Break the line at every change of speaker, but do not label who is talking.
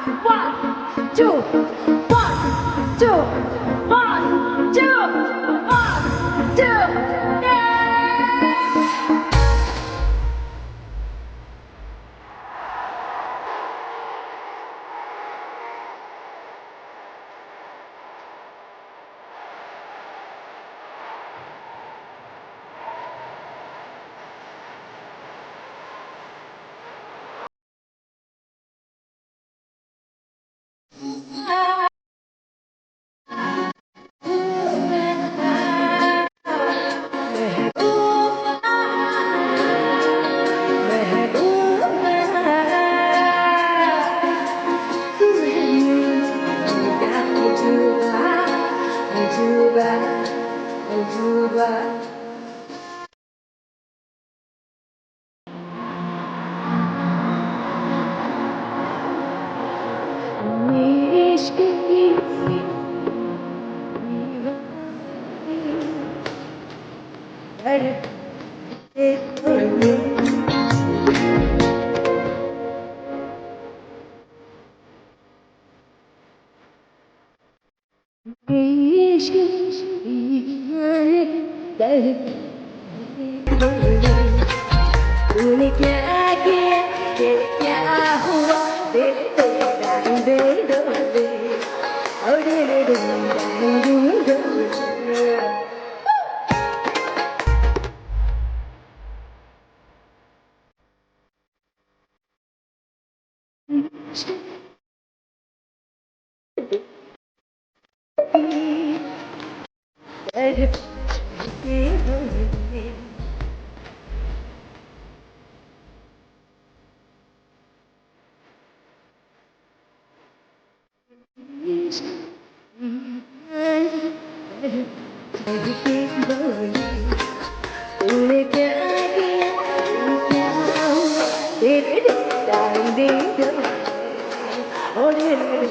One, two, one, two, one, two, one, two, yeah! तूने क्या किया तेरे क्या हुआ तेरे तेरे दे दो दे और दे दो तूने क्या किया क्या हुआ तेरे दे दो और